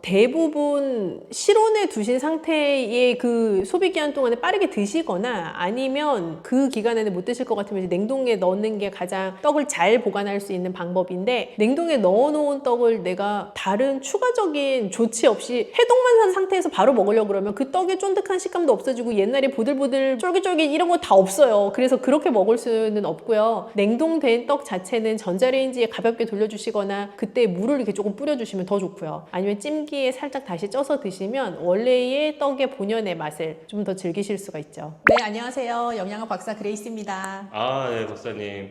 대부분 실온에 두신 상태의 그 소비 기간 동안에 빠르게 드시거나 아니면 그 기간에는 못 드실 것 같으면 이제 냉동에 넣는 게 가장 떡을 잘 보관할 수 있는 방법인데 냉동에 넣어놓은 떡을 내가 다른 추가적인 조치 없이 해동만 한 상태에서 바로 먹으려고 그러면 그 떡의 쫀득한 식감도 없어지고 옛날에 보들보들 쫄깃쫄깃 이런 거 다 없어요. 그래서 그렇게 먹을 수는 없고요. 냉동된 떡 자체는 전자레인지에 가볍게 돌려주시거나 그때 물을 이렇게 조금 뿌려주시면 더 좋고요. 아니면 찜기에 살짝 다시 쪄서 드시면 원래의 떡의 본연의 맛을 좀 더 즐기실 수가 있죠. 네, 안녕하세요. 영양학 박사 그레이스입니다. 네, 박사님.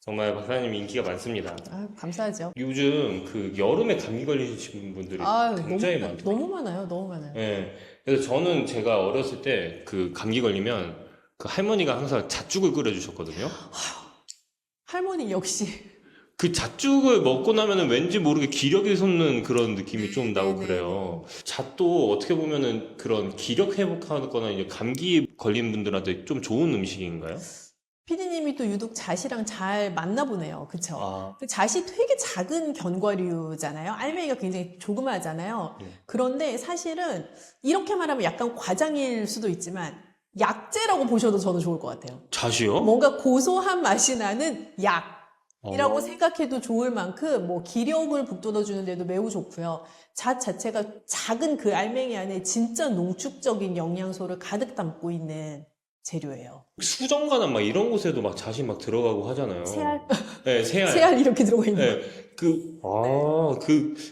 정말 박사님 인기가 많습니다. 감사하죠. 요즘 그 여름에 감기 걸리시는 분들이 굉장히 많더라고요. 너무 많아요. 너무 많아요. 네. 그래서 저는 제가 어렸을 때 그 감기 걸리면 그 할머니가 항상 잣죽을 끓여주셨거든요. 할머니 역시. 그 잣죽을 먹고 나면은 왠지 모르게 기력이 솟는 그런 느낌이 좀 나고 네네네. 그래요. 잣도 어떻게 보면은 그런 기력 회복하거나 이제 감기 걸린 분들한테 좀 좋은 음식인가요? 피디님이 또 유독 잣이랑 잘 맞나 보네요. 그쵸? 아, 잣이 되게 작은 견과류잖아요. 알맹이가 굉장히 조그마하잖아요. 네. 그런데 사실은 이렇게 말하면 약간 과장일 수도 있지만 약재라고 보셔도 저는 좋을 것 같아요. 잣이요? 뭔가 고소한 맛이 나는 약이라고 어. 생각해도 좋을 만큼 뭐 기력을 북돋아주는 데도 매우 좋고요. 잣 자체가 작은 그 알맹이 안에 진짜 농축적인 영양소를 가득 담고 있는 재료예요. 수정과나 막 이런 곳에도 막 잣이 막 들어가고 하잖아요. 새알? 네, 새알. 새알 이렇게 들어가 있는 거. 네,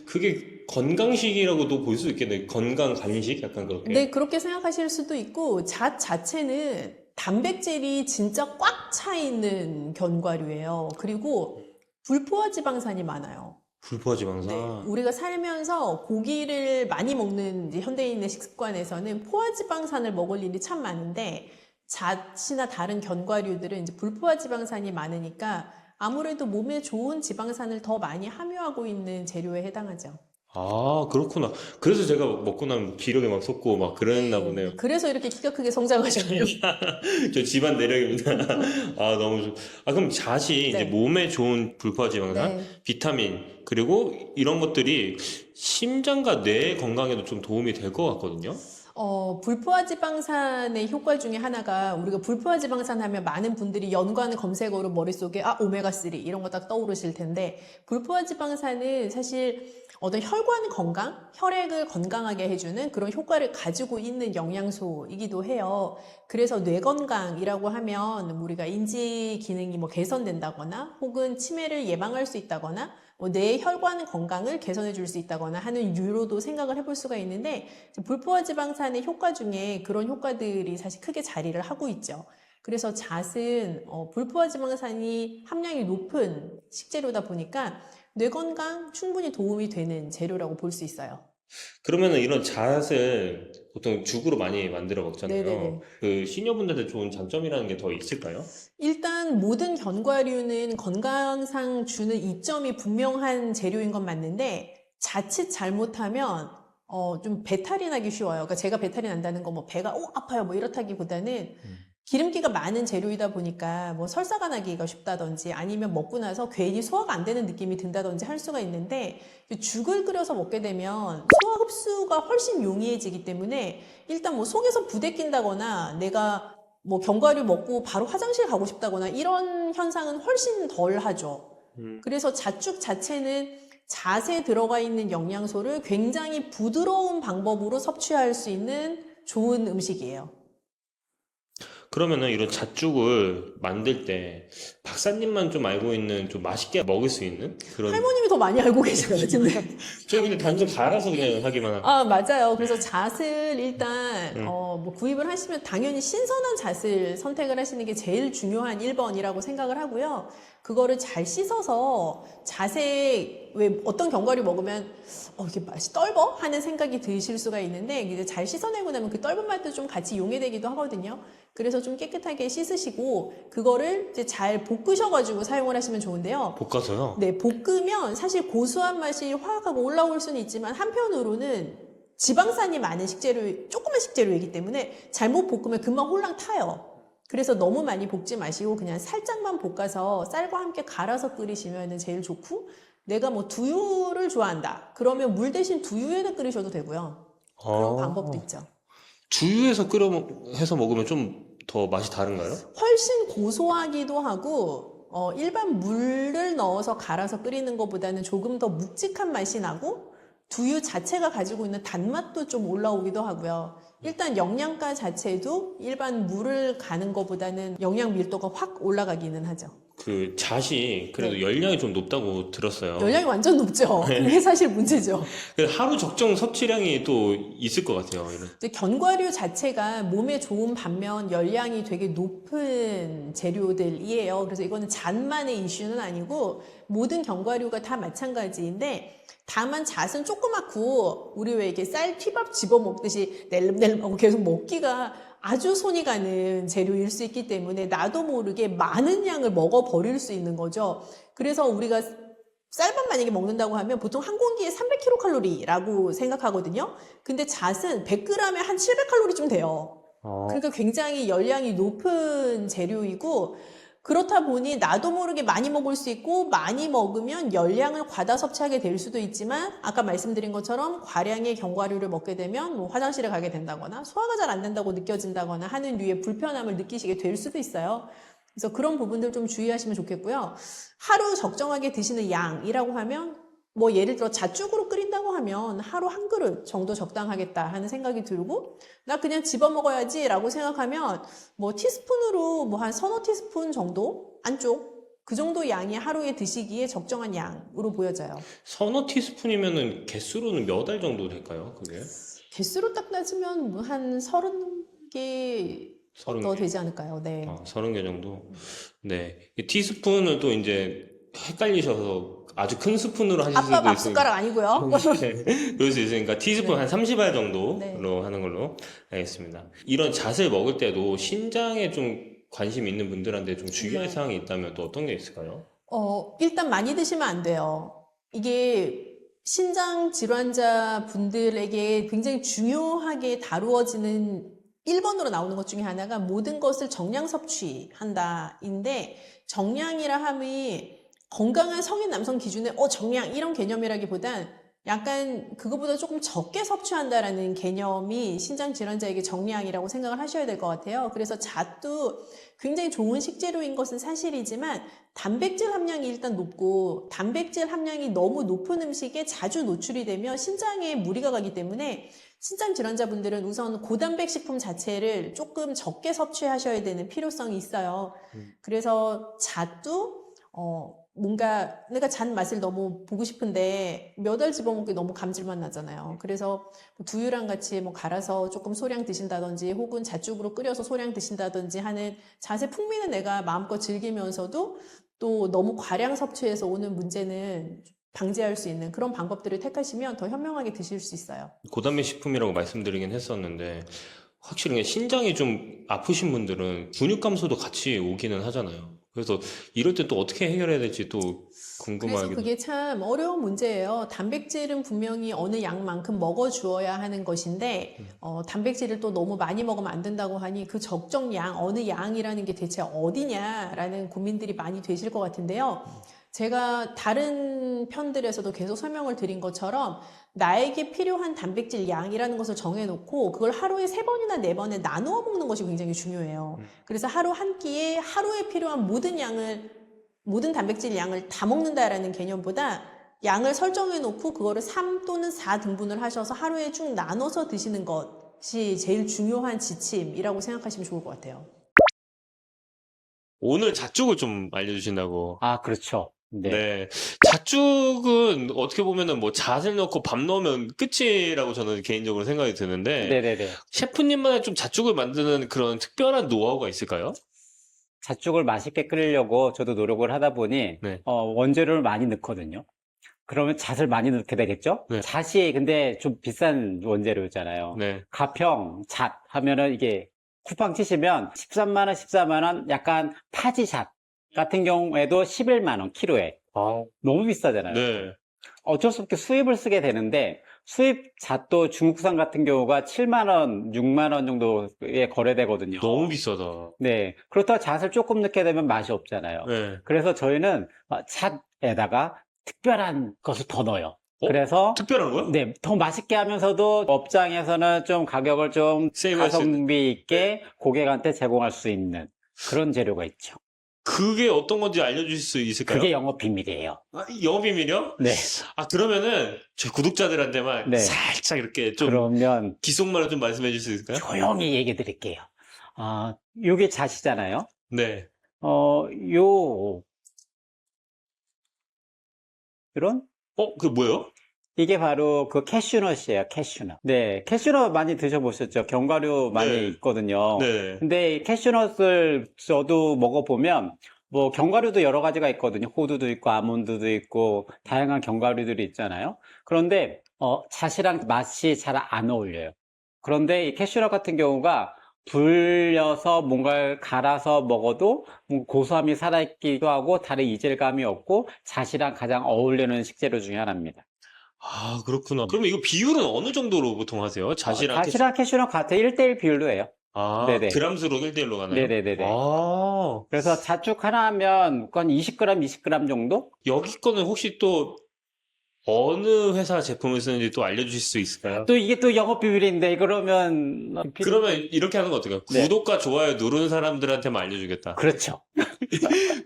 그게 건강식이라고도 볼 수 있겠네. 건강 간식? 약간 그렇게. 네, 그렇게 생각하실 수도 있고 잣 자체는 단백질이 진짜 꽉 차 있는 견과류예요. 그리고 불포화 지방산이 많아요. 불포화지방산. 우리가 살면서 고기를 많이 먹는 이제 현대인의 식습관에서는 포화 지방산을 먹을 일이 참 많은데 잣이나 다른 견과류들은 이제 불포화 지방산이 많으니까 아무래도 몸에 좋은 지방산을 더 많이 함유하고 있는 재료에 해당하죠. 그렇구나. 그래서 제가 먹고 나면 기력이 막 솟고 막 그랬나 보네요. 그래서 이렇게 키가 크게 성장하셨네요. 저 집안 내력입니다. 너무 좋. 그럼 잣이 이제 네. 몸에 좋은 불포화지방산, 네. 비타민, 그리고 이런 것들이 심장과 뇌 건강에도 좀 도움이 될 것 같거든요. 불포화 지방산의 효과 중에 하나가 우리가 불포화 지방산 하면 많은 분들이 연관 검색어로 머릿속에 오메가3 이런 거 딱 떠오르실 텐데 불포화 지방산은 사실 어떤 혈관 건강, 혈액을 건강하게 해주는 그런 효과를 가지고 있는 영양소이기도 해요. 그래서 뇌 건강이라고 하면 우리가 인지 기능이 뭐 개선된다거나 혹은 치매를 예방할 수 있다거나 뇌 혈관 건강을 개선해 줄 수 있다거나 하는 유로도 생각을 해볼 수가 있는데 불포화 지방산의 효과 중에 그런 효과들이 사실 크게 자리를 하고 있죠. 그래서 잣은 불포화 지방산이 함량이 높은 식재료다 보니까 뇌 건강 충분히 도움이 되는 재료라고 볼 수 있어요. 그러면은 이런 잣을 보통 죽으로 많이 만들어 먹잖아요. 네네네. 그 시니어분들한테 좋은 장점이라는 게 더 있을까요? 일단 모든 견과류는 건강상 주는 이점이 분명한 재료인 건 맞는데 자칫 잘못하면 좀 배탈이 나기 쉬워요. 그러니까 제가 배탈이 난다는 거 뭐 배가 아파요 뭐 이렇다기보다는 기름기가 많은 재료이다 보니까 뭐 설사가 나기가 쉽다든지 아니면 먹고 나서 괜히 소화가 안 되는 느낌이 든다든지 할 수가 있는데 죽을 끓여서 먹게 되면 소화 흡수가 훨씬 용이해지기 때문에 일단 뭐 속에서 부대낀다거나 내가 뭐 견과류 먹고 바로 화장실 가고 싶다거나 이런 현상은 훨씬 덜 하죠. 그래서 잣죽 자체는 잣에 들어가 있는 영양소를 굉장히 부드러운 방법으로 섭취할 수 있는 좋은 음식이에요. 그러면은 이런 잣죽을 만들 때 박사님만 좀 알고 있는 좀 맛있게 먹을 수 있는 그런. 할머님이 더 많이 알고 계셔요, 근데. 저 그냥 단순 갈아서 그냥 하기만 하고. 아, 맞아요. 그래서 잣을 일단, 뭐 구입을 하시면 당연히 신선한 잣을 선택을 하시는 게 제일 중요한 1번이라고 생각을 하고요. 그거를 잘 씻어서 잣에 왜 어떤 견과류 먹으면 이게 맛이 떫어? 하는 생각이 드실 수가 있는데 이제 잘 씻어내고 나면 그 떫은 맛도 좀 같이 용해되기도 하거든요. 그래서 좀 깨끗하게 씻으시고 그거를 이제 잘 볶으셔가지고 사용을 하시면 좋은데요. 볶아서요? 네, 볶으면 사실 고소한 맛이 확 하고 올라올 수는 있지만 한편으로는 지방산이 많은 식재료, 조그만 식재료이기 때문에 잘못 볶으면 금방 홀랑 타요. 그래서 너무 많이 볶지 마시고 그냥 살짝만 볶아서 쌀과 함께 갈아서 끓이시면 제일 좋고 내가 뭐 두유를 좋아한다. 그러면 물 대신 두유에다 끓이셔도 되고요. 그런 방법도 있죠. 두유에서 해서 먹으면 좀 더 맛이 다른가요? 훨씬 고소하기도 하고 일반 물을 넣어서 갈아서 끓이는 것보다는 조금 더 묵직한 맛이 나고 두유 자체가 가지고 있는 단맛도 좀 올라오기도 하고요. 일단 영양가 자체도 일반 물을 가는 것보다는 영양 밀도가 확 올라가기는 하죠. 그 잣이 그래도 네. 열량이 좀 높다고 들었어요. 열량이 완전 높죠. 그게 사실 문제죠. 그래서 하루 적정 섭취량이 또 있을 것 같아요. 이런. 이제 견과류 자체가 몸에 좋은 반면 열량이 되게 높은 재료들이에요. 그래서 이거는 잣만의 이슈는 아니고 모든 견과류가 다 마찬가지인데 다만 잣은 조그맣고 우리 왜 이렇게 쌀 튀밥 집어 먹듯이 낼름낼름하고 계속 먹기가 아주 손이 가는 재료일 수 있기 때문에 나도 모르게 많은 양을 먹어버릴 수 있는 거죠. 그래서 우리가 쌀밥 만약에 먹는다고 하면 보통 한 공기에 300kcal라고 생각하거든요. 근데 잣은 100g에 한 700kcal쯤 돼요. 그러니까 굉장히 열량이 높은 재료이고 그렇다 보니 나도 모르게 많이 먹을 수 있고 많이 먹으면 열량을 과다 섭취하게 될 수도 있지만 아까 말씀드린 것처럼 과량의 견과류를 먹게 되면 뭐 화장실에 가게 된다거나 소화가 잘 안 된다고 느껴진다거나 하는 류의 불편함을 느끼시게 될 수도 있어요. 그래서 그런 부분들 좀 주의하시면 좋겠고요. 하루 적정하게 드시는 양이라고 하면 뭐 예를 들어 잣죽으로 끓인다고 하면 하루 한 그릇 정도 적당하겠다 하는 생각이 들고 나 그냥 집어 먹어야지 라고 생각하면 뭐 티스푼으로 뭐 한 서너 티스푼 정도 안쪽 그 정도 양이 하루에 드시기에 적정한 양으로 보여져요. 서너 티스푼이면은 개수로는 몇 알 정도 될까요? 그게? 개수로 딱 따지면 뭐 한 30개 더 되지 않을까요? 네. 30개 정도. 네. 이 티스푼을 또 이제 헷갈리셔서 아주 큰 스푼으로 하실 수도 아빠 밥 있으니까. 숟가락 아니고요. 네. 그럴 수 있으니까 티스푼 네. 한 30알 정도로 네. 하는 걸로 알겠습니다. 이런 잣을 먹을 때도 신장에 좀 관심 있는 분들한테 좀 주의할 네. 사항이 있다면 또 어떤 게 있을까요? 일단 많이 드시면 안 돼요. 이게 신장 질환자 분들에게 굉장히 중요하게 다루어지는 1번으로 나오는 것 중에 하나가 모든 것을 정량 섭취한다인데 정량이라 함이 건강한 성인 남성 기준의 정량 이런 개념이라기보단 약간 그거보다 조금 적게 섭취한다라는 개념이 신장 질환자에게 정량이라고 생각을 하셔야 될 것 같아요. 그래서 잣도 굉장히 좋은 식재료인 것은 사실이지만 단백질 함량이 일단 높고 단백질 함량이 너무 높은 음식에 자주 노출이 되면 신장에 무리가 가기 때문에 신장 질환자분들은 우선 고단백 식품 자체를 조금 적게 섭취하셔야 되는 필요성이 있어요. 그래서 잣도 뭔가 내가 잣 맛을 너무 보고 싶은데 몇 알 집어먹기 너무 감질맛 나잖아요. 그래서 두유랑 같이 뭐 갈아서 조금 소량 드신다든지 혹은 잣죽으로 끓여서 소량 드신다든지 하는 잣의 풍미는 내가 마음껏 즐기면서도 또 너무 과량 섭취해서 오는 문제는 방지할 수 있는 그런 방법들을 택하시면 더 현명하게 드실 수 있어요. 고단백 식품이라고 말씀드리긴 했었는데 확실히 신장이 좀 아프신 분들은 근육 감소도 같이 오기는 하잖아요. 그래서 이럴 때 또 어떻게 해결해야 될지 또 그래서 궁금하기도. 그게 참 어려운 문제예요. 단백질은 분명히 어느 양만큼 먹어주어야 하는 것인데, 단백질을 또 너무 많이 먹으면 안 된다고 하니 그 적정 양, 어느 양이라는 게 대체 어디냐라는 고민들이 많이 되실 것 같은데요. 제가 다른 편들에서도 계속 설명을 드린 것처럼 나에게 필요한 단백질 양이라는 것을 정해놓고 그걸 하루에 3번이나 4번에 나누어 먹는 것이 굉장히 중요해요. 그래서 하루 한 끼에 하루에 필요한 모든 단백질 양을 다 먹는다라는 개념보다 양을 설정해 놓고 그거를 3 또는 4등분을 하셔서 하루에 쭉 나눠서 드시는 것이 제일 중요한 지침이라고 생각하시면 좋을 것 같아요. 오늘 잣죽을 좀 알려주신다고. 아, 그렇죠. 네. 네. 잣죽은 어떻게 보면은 뭐 잣을 넣고 밥 넣으면 끝이라고 저는 개인적으로 생각이 드는데, 네네네. 셰프님만의 좀 잣죽을 만드는 그런 특별한 노하우가 있을까요? 잣죽을 맛있게 끓이려고 저도 노력을 하다 보니 네. 원재료를 많이 넣거든요. 그러면 잣을 많이 넣게 되겠죠? 네. 잣이 근데 좀 비싼 원재료잖아요. 네. 가평 잣 하면은 이게 쿠팡 치시면 13만 원, 14만 원, 약간 파지 잣 같은 경우에도 11만 원 키로에. 너무 비싸잖아요. 네. 어쩔 수 없게 수입을 쓰게 되는데 수입 잣도 중국산 같은 경우가 7만 원, 6만 원 정도에 거래되거든요. 너무 비싸다. 네. 그렇다고 잣을 조금 넣게 되면 맛이 없잖아요. 네. 그래서 저희는 잣에다가 특별한 것을 더 넣어요. 그래서 특별한 거요? 네, 더 맛있게 하면서도 업장에서는 좀 가격을 좀 세이브할 수 있는. 가성비 있게 고객한테 제공할 수 있는 그런 재료가 있죠. 그게 어떤 건지 알려주실 수 있을까요? 그게 영업 비밀이에요. 아, 영업 비밀이요? 네. 아, 그러면은 저희 구독자들한테만 네. 살짝 이렇게 좀 그러면 기속말로 좀 말씀해 주실 수 있을까요? 조용히 얘기 드릴게요. 요게 잣이잖아요. 네. 이런? 그게 뭐예요? 이게 바로 그 캐슈넛이에요, 캐슈넛. 네, 캐슈넛 많이 드셔보셨죠? 견과류 많이 네. 있거든요. 네. 근데 이 캐슈넛을 저도 먹어보면, 뭐, 견과류도 여러 가지가 있거든요. 호두도 있고, 아몬드도 있고, 다양한 견과류들이 있잖아요. 그런데, 잣이랑 맛이 잘 안 어울려요. 그런데 이 캐슈넛 같은 경우가 불려서 뭔가를 갈아서 먹어도 고소함이 살아있기도 하고, 다른 이질감이 없고, 잣이랑 가장 어울리는 식재료 중에 하나입니다. 아, 그렇구나. 그러면 이거 비율은 어느 정도로 보통 하세요? 잣이랑 잣이랑 캐슈넛 같아요. 1대1 비율로 해요. 아, 네네. 그람수로 1대1로 가나요? 네네네네. 아, 그래서 잣죽 하나 하면 한 20g, 20g 정도? 여기 거는 혹시 또 어느 회사 제품을 쓰는지 또 알려주실 수 있을까요? 또 이게 또 영업 비밀인데, 그러면. 그러면 이렇게 하는 거 어떨까요? 네. 구독과 좋아요 누른 사람들한테만 알려주겠다. 그렇죠.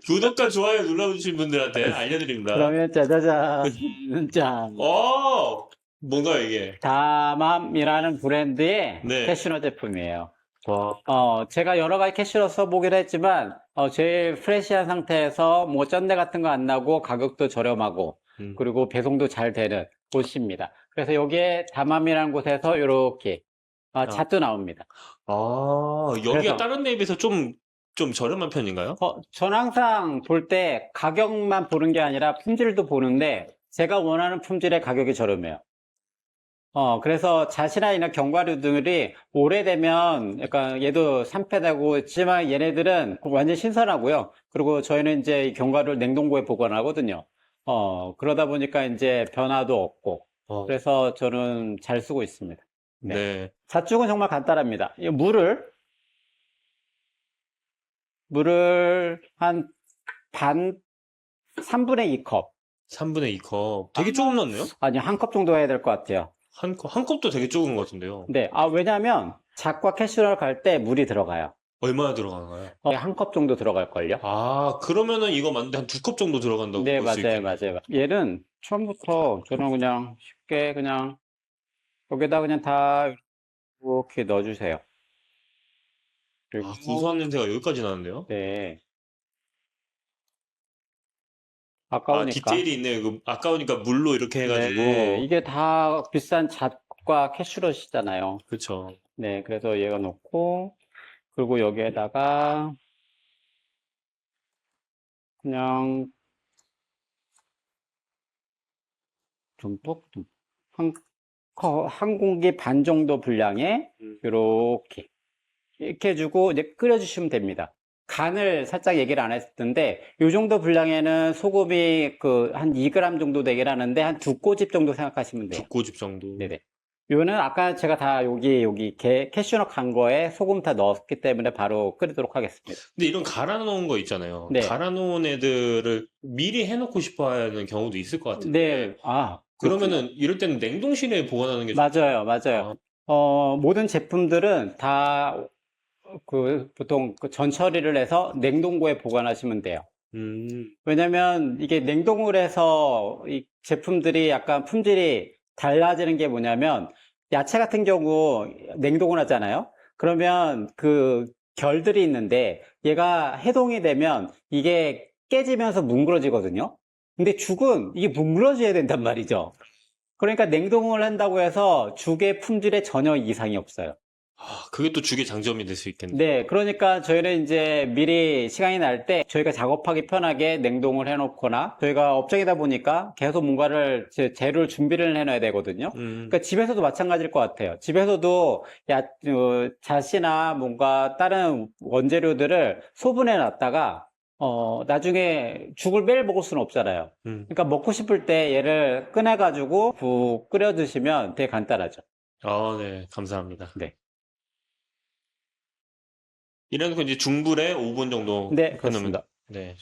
구독과 좋아요 눌러주신 분들한테 알려드립니다. 그러면 짜자잔. 짠. 뭔가요 이게? 다맘이라는 브랜드의 네. 캐슈넛 제품이에요. 와. 제가 여러 가지 캐슈넛 써보기로 했지만, 제일 프레시한 상태에서 뭐 쩐내 같은 거 안 나고 가격도 저렴하고, 그리고 배송도 잘 되는 곳입니다. 그래서 여기에 다맘이라는 곳에서 이렇게 잣도 나옵니다. 여기가 그래서- 다른 데에 비해서 좀 저렴한 편인가요? 전 항상 볼 때 가격만 보는 게 아니라 품질도 보는데 제가 원하는 품질의 가격이 저렴해요. 그래서 잣이나 이런 견과류들이 오래되면 약간 얘도 산패되고 있지만 얘네들은 완전 신선하고요. 그리고 저희는 이제 이 견과류를 냉동고에 보관하거든요. 그러다 보니까 이제 변화도 없고. 그래서 저는 잘 쓰고 있습니다. 네. 잣죽은 정말 간단합니다. 이 물을 한 3분의 2컵. 3분의 2컵. 되게 조금 넣네요? 아니, 한 컵 정도 해야 될 것 같아요. 한 컵도 되게 적은 것 같은데요. 네. 왜냐면 잣과 캐슈넛 갈 때 물이 들어가요. 얼마나 들어가나요? 한 컵 정도 들어갈걸요? 그러면은 이거 맞는데 한 2컵 정도 들어간다고 네, 볼 수 맞아요, 있겠네요. 맞아요. 얘는 처음부터 저는 그냥 쉽게 그냥 여기다 그냥 다 이렇게 넣어주세요. 그리고 고소한 냄새가 여기까지 나는데요? 네. 아까우니까. 디테일이 있네요. 이거 아까우니까 물로 이렇게 해가지고. 네, 이게 다 비싼 잣과 캐슈넛이잖아요. 그쵸. 네, 그래서 얘가 넣고, 그리고 여기에다가 그냥 듬뿍 한 공기 반 정도 분량에 이렇게 해주고 이제 끓여주시면 됩니다. 간을 살짝 얘기를 안 했었는데, 이 정도 분량에는 소금이 한 2g 정도 되긴 하는데, 한 2꼬집 정도 생각하시면 돼요. 2꼬집 정도. 네네. 요는 아까 제가 다 여기 캐슈넛 간 거에 소금 다 넣었기 때문에 바로 끓이도록 하겠습니다. 근데 이런 갈아 놓은 거 있잖아요. 네. 갈아 놓은 애들을 미리 해놓고 싶어 하는 경우도 있을 것 같은데. 네. 그러면은 이럴 때는 냉동실에 보관하는 게 맞아요. 모든 제품들은 다 보통 전 처리를 해서 냉동고에 보관하시면 돼요. 왜냐면 이게 냉동을 해서 이 제품들이 약간 품질이 달라지는 게 뭐냐면, 야채 같은 경우 냉동을 하잖아요. 그러면 그 결들이 있는데 얘가 해동이 되면 이게 깨지면서 뭉그러지거든요. 근데 죽은 이게 뭉그러져야 된단 말이죠. 그러니까 냉동을 한다고 해서 죽의 품질에 전혀 이상이 없어요. 그게 또 죽의 장점이 될 수 있겠네요. 네, 그러니까 저희는 이제 미리 시간이 날 때 저희가 작업하기 편하게 냉동을 해놓거나, 저희가 업종이다 보니까 계속 뭔가를 재료를 준비를 해놔야 되거든요. 그러니까 집에서도 마찬가지일 것 같아요. 집에서도 잣이나 뭔가 다른 원재료들을 소분해 놨다가 나중에 죽을 매일 먹을 수는 없잖아요. 그러니까 먹고 싶을 때 얘를 꺼내가지고 푹 끓여 드시면 되게 간단하죠. 네, 감사합니다. 네. 이래놓고 이제 중불에 5분 정도 네, 해놓으면 그렇습니다. 네.